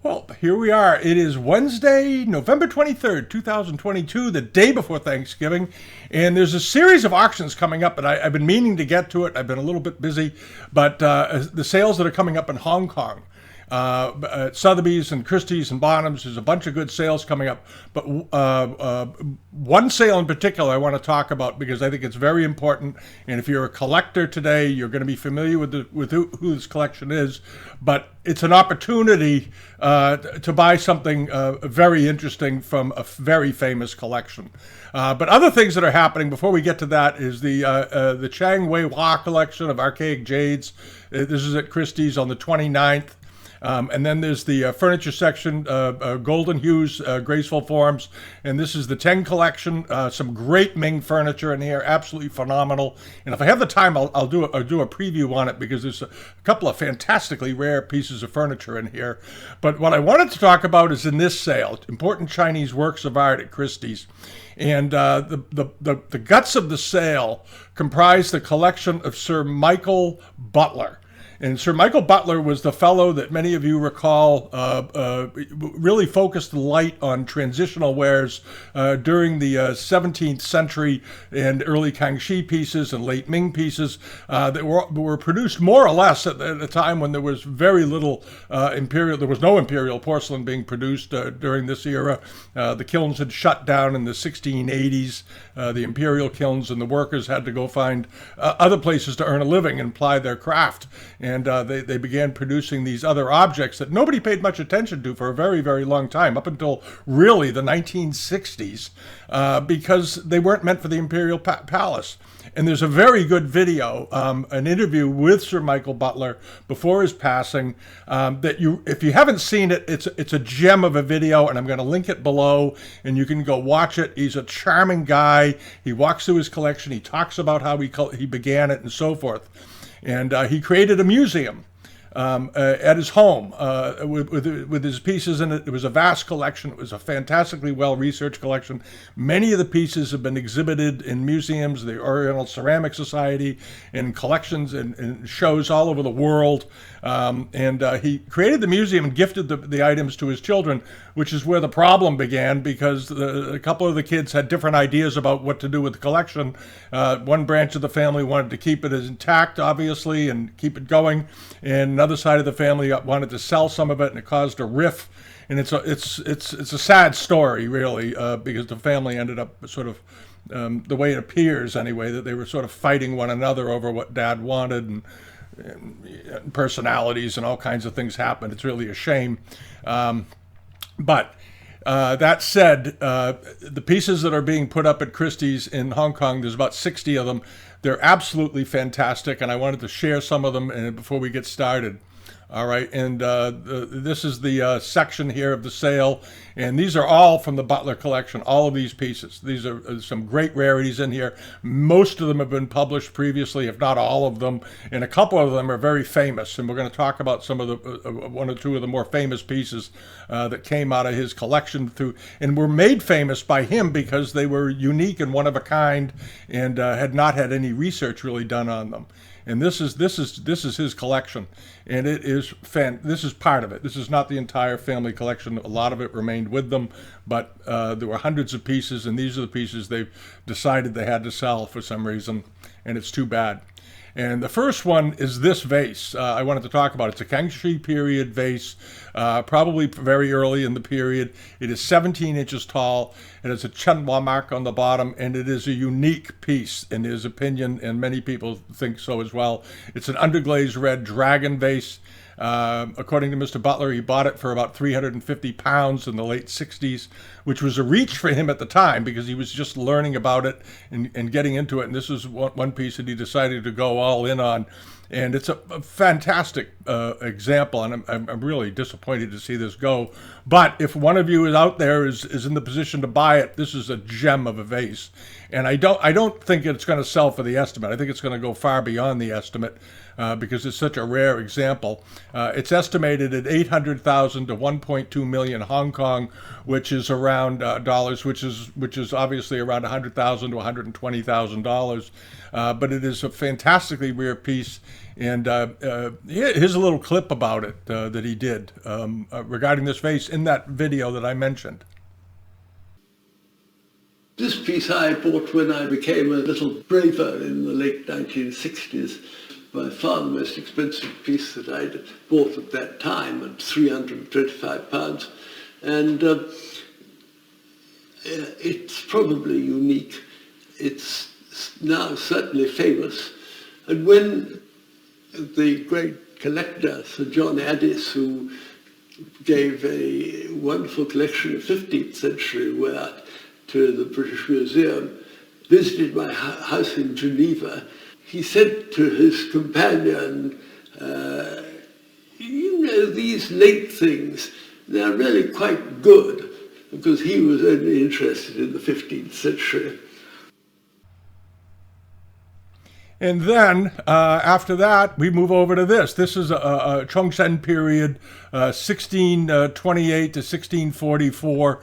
Well, here we are. It is Wednesday, November 23rd, 2022, the day before Thanksgiving. And there's a series of auctions coming up, and I've been meaning to get to it. I've been a little bit busy, but the sales that are coming up in Hong Kong. At Sotheby's and Christie's and Bonhams, there's a bunch of good sales coming up. But one sale in particular I want to talk about because I think it's very important. And if you're a collector today, you're going to be familiar with who this collection is. But it's an opportunity to buy something very interesting from a very famous collection. But other things that are happening before we get to that is the Chang Wei Hua collection of archaic jades. This is at Christie's on the 29th. And then there's the furniture section, Golden Hues, Graceful Forms, and this is the Teng collection. Some great Ming furniture in here, absolutely phenomenal. And if I have the time, I'll do a preview on it because there's a couple of fantastically rare pieces of furniture in here. But what I wanted to talk about is in this sale, important Chinese works of art at Christie's. And the guts of the sale comprise the collection of Sir Michael Butler. And Sir Michael Butler was the fellow that many of you recall really focused the light on transitional wares during the 17th century and early Kangxi pieces and late Ming pieces that were produced more or less at a time when there was very little there was no imperial porcelain being produced during this era. The kilns had shut down in the 1680s, the imperial kilns, and the workers had to go find other places to earn a living and ply their craft. And they began producing these other objects that nobody paid much attention to for a very, very long time, up until really the 1960s, because they weren't meant for the imperial palace. And there's a very good video, an interview with Sir Michael Butler before his passing, that if you haven't seen it, it's a gem of a video, and I'm going to link it below, and you can go watch it. He's a charming guy. He walks through his collection. He talks about how he began it and so forth. And he created a museum at his home with his pieces in it. It was a vast collection. It was a fantastically well-researched collection. Many of the pieces have been exhibited in museums, the Oriental Ceramic Society, in collections and shows all over the world. And he created the museum and gifted the items to his children, which is where the problem began because a couple of the kids had different ideas about what to do with the collection. One branch of the family wanted to keep it as intact, obviously, and keep it going. And another side of the family wanted to sell some of it, and it caused a rift. And it's a sad story, really, because the family ended up sort of, the way it appears anyway, that they were sort of fighting one another over what Dad wanted, and personalities and all kinds of things happened. It's really a shame. But that said, the pieces that are being put up at Christie's in Hong Kong, there's about 60 of them. They're absolutely fantastic, and I wanted to share some of them before we get started. All right, and this is the section here of the sale, and these are all from the Butler collection, all of these pieces. These are some great rarities in here. Most of them have been published previously, if not all of them, and a couple of them are very famous, and we're going to talk about some of the one or two of the more famous pieces that came out of his collection and were made famous by him because they were unique and one of a kind and had not had any research really done on them. And this is his collection, and it is this is part of it. This is not the entire family collection. A lot of it remained with them, but there were hundreds of pieces, and these are the pieces they've decided they had to sell for some reason, and it's too bad. And the first one is this vase I wanted to talk about. It's a Kangxi period vase, probably very early in the period. It is 17 inches tall. It has a Chenhua mark on the bottom, and it is a unique piece in his opinion, and many people think so as well. It's an underglazed red dragon vase. According to Mr. Butler, he bought it for about 350 pounds in the late 60s, which was a reach for him at the time because he was just learning about it and getting into it. And this was one piece that he decided to go all in on. And it's a fantastic example, and I'm really disappointed to see this go. But if one of you is out there is in the position to buy it, this is a gem of a vase. And I don't think it's going to sell for the estimate. I think it's going to go far beyond the estimate because it's such a rare example. It's estimated at 800,000 to 1.2 million Hong Kong, which is around dollars, which is obviously around 100,000 to 120,000 dollars. But it is a fantastically rare piece. And here's a little clip about it that he did regarding this vase in that video that I mentioned. This piece I bought when I became a little braver in the late 1960s. By far the most expensive piece that I'd bought at that time at £325. And it's probably unique. It's now certainly famous. And when the great collector, Sir John Addis, who gave a wonderful collection of 15th century ware to the British Museum, visited my house in Geneva, he said to his companion, you know, these late things, they're really quite good, because he was only interested in the 15th century. And then, after that, we move over to this. This is a Chongsen period, 1628 to 1644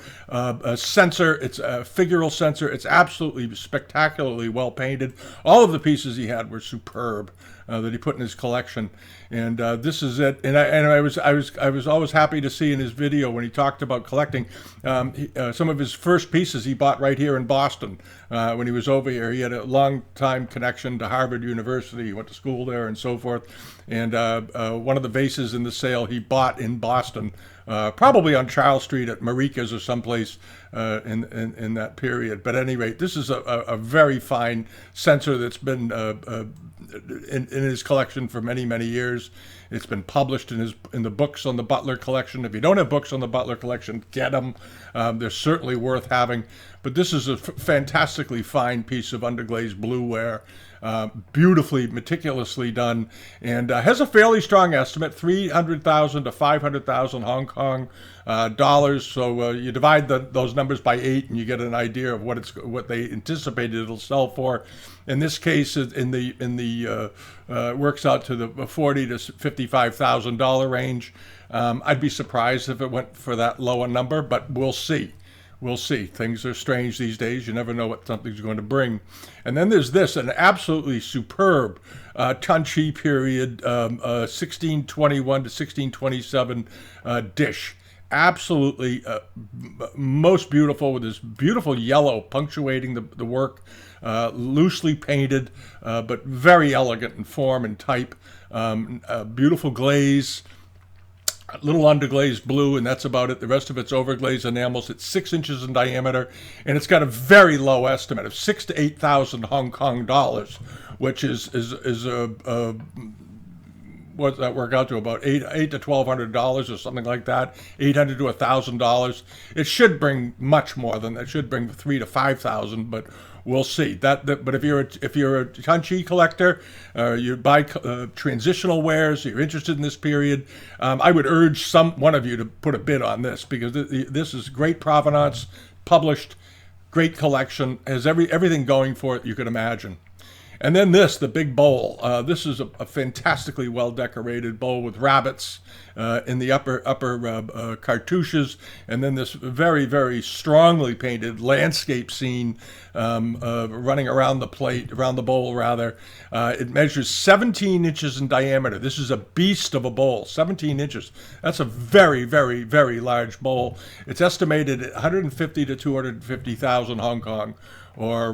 censer. It's a figural censer. It's absolutely spectacularly well painted. All of the pieces he had were superb that he put in his collection. And this is it. And I was always happy to see in his video when he talked about collecting some of his first pieces he bought right here in Boston when he was over here. He had a long time connection to Harvard University. He went to school there and so forth. And one of the vases in the sale he bought in Boston, probably on Charles Street at Marika's or someplace in that period. But at any rate, this is a very fine censer that's been in his collection for many, many years. It's been published in the books on the Butler collection. If you don't have books on the Butler collection, get them. They're certainly worth having. But this is a fantastically fine piece of underglazed blueware. Beautifully, meticulously done, and has a fairly strong estimate, 300,000 to 500,000 Hong Kong dollars. So you divide those numbers by 8, and you get an idea of what they anticipated it'll sell for. In this case, works out to the $40,000 to $55,000 range. I'd be surprised if it went for that low a number, but we'll see. We'll see. Things are strange these days. You never know what something's going to bring. And then there's this, an absolutely superb Tanchi period, 1621 to 1627 dish. Absolutely most beautiful, with this beautiful yellow punctuating the work, loosely painted, but very elegant in form and type. Beautiful glaze. A little underglazed blue, and that's about it. The rest of it's overglazed enamels. It's 6 inches in diameter, and it's got a very low estimate of 6,000 to 8,000 Hong Kong dollars, which is what does that work out to? About $800 to $1,200 or something like that. $800 to $1,000. It should bring much more than that. It should bring $3,000 to $5,000, but we'll see. But if you're a Tanchi collector, you buy transitional wares, you're interested in this period, I would urge one of you to put a bid on this, because this is great provenance, published, great collection, has everything going for it you could imagine. And then the big bowl. This is a fantastically well-decorated bowl with rabbits in the upper cartouches, and then this very, very strongly painted landscape scene running around the bowl rather. It measures 17 inches in diameter. This is a beast of a bowl, 17 inches. That's a very, very, very large bowl. It's estimated at 150 to 250,000 Hong Kong, or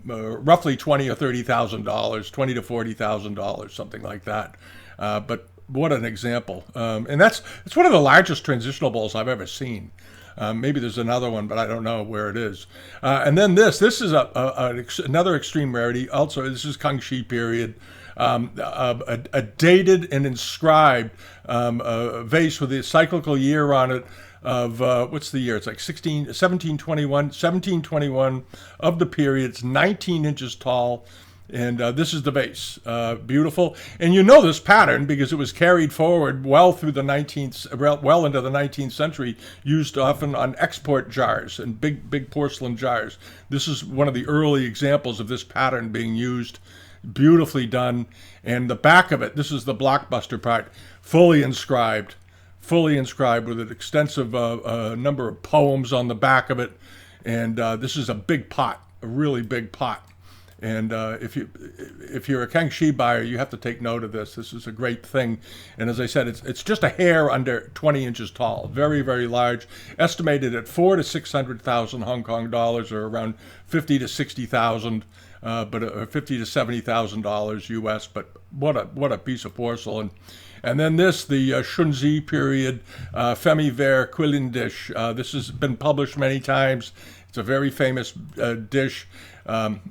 roughly $20,000 or $30,000, $20,000 to $40,000, something like that. But what an example! And it's one of the largest transitional bowls I've ever seen. Maybe there's another one, but I don't know where it is. And then this is another extreme rarity. Also, this is Kangxi period. A dated and inscribed vase with the cyclical year on it of, what's the year? It's like 1721 of the period. It's 19 inches tall. And this is the vase. Beautiful. And you know this pattern because it was carried forward well into the 19th century, used often on export jars and big porcelain jars. This is one of the early examples of this pattern being used. Beautifully done. And the back of it, this is the blockbuster part, fully inscribed with an extensive number of poems on the back of it. And this is a big pot, a really big pot. And if you're a Kangxi buyer, you have to take note of this. This is a great thing. And as I said, it's just a hair under 20 inches tall, very, very large, estimated at 400,000 to 600,000 Hong Kong dollars, or around 50 to 60,000, but 50 to 70,000 dollars US. But what a piece of porcelain. And then the Shunzi period Femi Vert Quilin dish. This has been published many times. It's a very famous dish.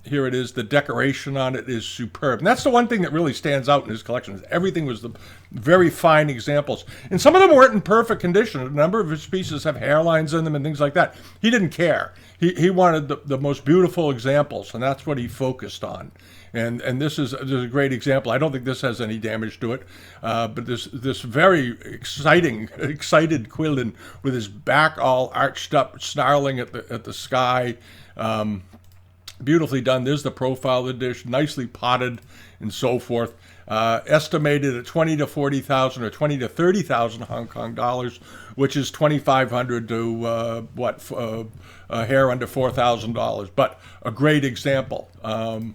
Here it is. The decoration on it is superb. And that's the one thing that really stands out in his collection. Everything was the very fine examples. And some of them weren't in perfect condition. A number of his pieces have hairlines in them and things like that. He didn't care. He wanted the most beautiful examples, and that's what he focused on. And this is a great example. I don't think this has any damage to it, but this very excited Quilin with his back all arched up, snarling at the sky. Beautifully done. There's the profile of the dish, nicely potted and so forth. Estimated at 20 to 40,000 or 20 to 30,000 Hong Kong dollars, which is 2,500 to a hair under $4,000. But a great example, and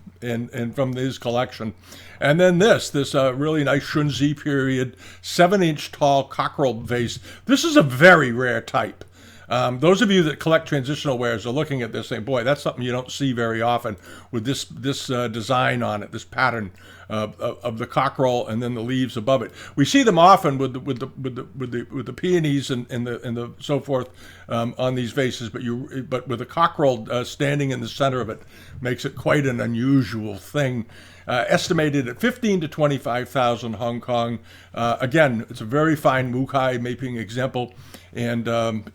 from his collection. And then this really nice Shunzi period 7-inch tall cockerel vase. This is a very rare type. Those of you that collect transitional wares are looking at this saying, boy, that's something you don't see very often, with this design on it, this pattern of the cockerel and then the leaves above it. We see them often with the peonies and the so forth on these vases, but with the cockerel standing in the center of it makes it quite an unusual thing. Estimated at 15 to 25,000 Hong Kong. Again, it's a very fine Mukai making example, and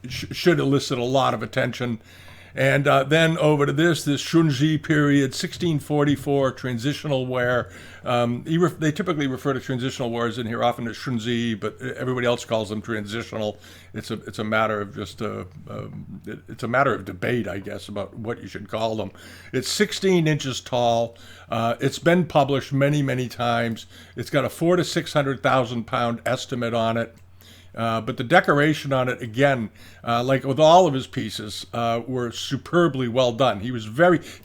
should elicit a lot of attention. And then over to this Shunzi period, 1644 transitional ware. They typically refer to transitional wares in here often as Shunzi, but everybody else calls them transitional. It's a matter of just it's a matter of debate, I guess, about what you should call them. It's 16 inches tall. It's been published many times. It's got a 400,000 to 600,000 pound estimate on it. But the decoration on it, again, like with all of his pieces, were superbly well done. He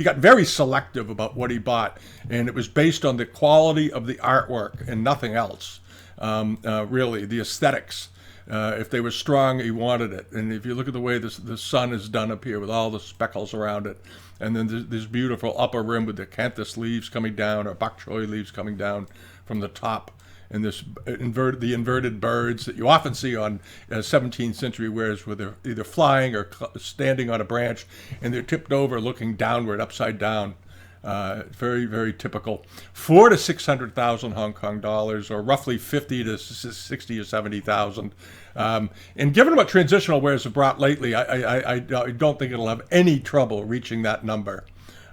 got very selective about what he bought, and it was based on the quality of the artwork and nothing else. Really, the aesthetics. If they were strong, he wanted it. And if you look at the way the sun is done up here with all the speckles around it, and then this beautiful upper rim with the acanthus leaves coming down, or bok choy leaves coming down from the top. And the inverted birds that you often see on 17th century wares, where they're either flying or standing on a branch, and they're tipped over looking downward, upside down. Very, very typical. 400,000 to 600,000 Hong Kong dollars, or roughly 50 to 60 or 70,000. And given what transitional wares have brought lately, I don't think it'll have any trouble reaching that number.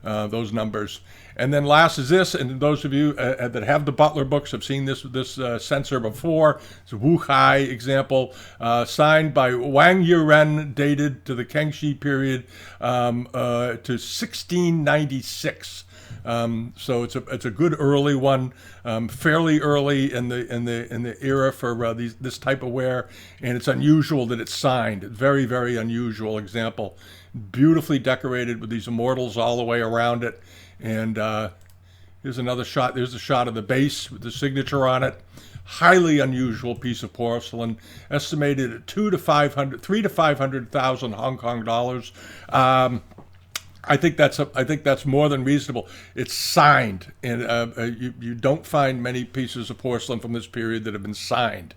Those numbers. And then last is this, and those of you that have the Butler books have seen this censor before. It's a Wuhai example, signed by Wang Yuren, dated to the Kangxi period to 1696. So it's a good early one, fairly early in the era for this type of ware, and it's unusual that it's signed. Very, very unusual example. Beautifully decorated with these immortals all the way around it. And here's another shot. There's a shot of the base with the signature on it. Highly unusual piece of porcelain, estimated at 300,000 to 500,000 Hong Kong dollars. I think that's more than reasonable. It's signed, and you don't find many pieces of porcelain from this period that have been signed.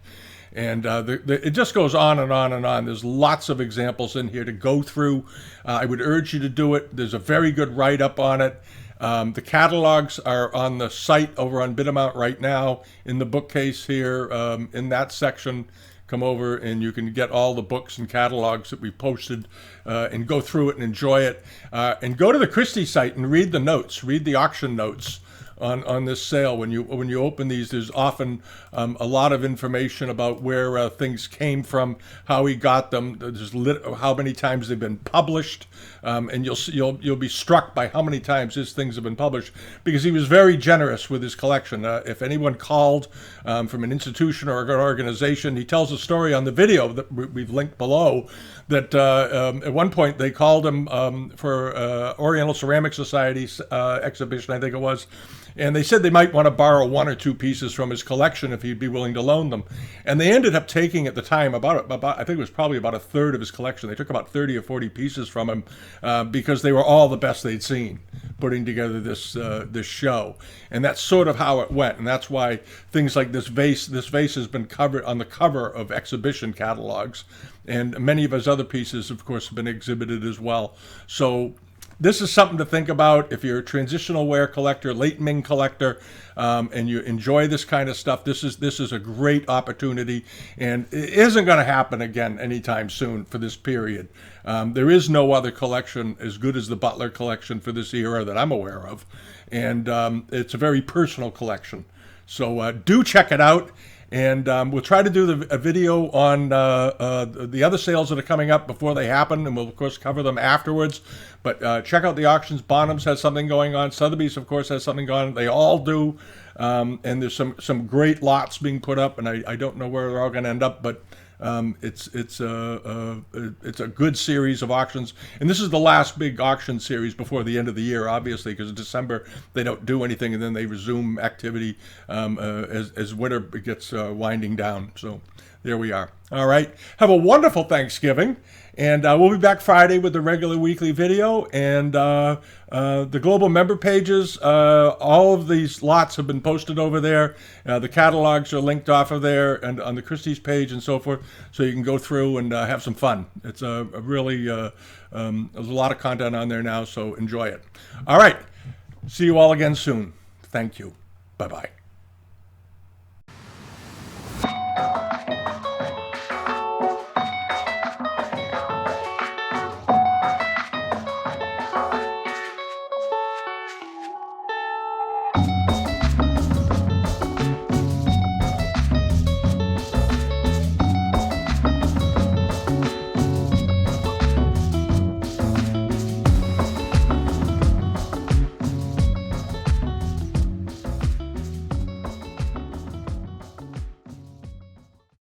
And it just goes on and on and on. There's lots of examples in here to go through. I would urge you to do it. There's a very good write-up on it. The catalogs are on the site over on Bitamount right now, in the bookcase here, in that section. Come over and you can get all the books and catalogs that we posted, and go through it and enjoy it. And go to the Christie site and read the notes, read the auction notes on this sale. When you open these, there's often a lot of information about where things came from, how he got them. There's how many times they've been published, and you'll be struck by how many times his things have been published, because he was very generous with his collection. If anyone called from an institution or an organization, he tells a story on the video that we've linked below, that at one point they called him for Oriental Ceramic Society's exhibition, I think it was, and they said they might want to borrow one or two pieces from his collection if he'd be willing to loan them. And they ended up taking, at the time, about I think it was probably about a third of his collection. They took about 30 or 40 pieces from him because they were all the best they'd seen putting together this show. And that's sort of how it went. And that's why things like this vase has been covered on the cover of exhibition catalogs. And many of his other pieces, of course, have been exhibited as well. So this is something to think about if you're a transitional wear collector, late Ming collector, and you enjoy this kind of stuff. This is a great opportunity, and it isn't going to happen again anytime soon for this period. There is no other collection as good as the Butler collection for this era that I'm aware of, and it's a very personal collection. So do check it out. And we'll try to do a video on the other sales that are coming up before they happen, and we'll, of course, cover them afterwards. But check out the auctions. Bonham's has something going on. Sotheby's, of course, has something going on. They all do. And there's some great lots being put up, and I don't know where they're all going to end up, but it's a good series of auctions. And this is the last big auction series before the end of the year, obviously, because in December they don't do anything, and then they resume activity as winter gets winding down. So there we are. All right. Have a wonderful Thanksgiving. And we'll be back Friday with the regular weekly video. And the global member pages, all of these lots have been posted over there. The catalogs are linked off of there and on the Christie's page and so forth. So you can go through and have some fun. It's a really, there's a lot of content on there now, so enjoy it. All right. See you all again soon. Thank you. Bye-bye.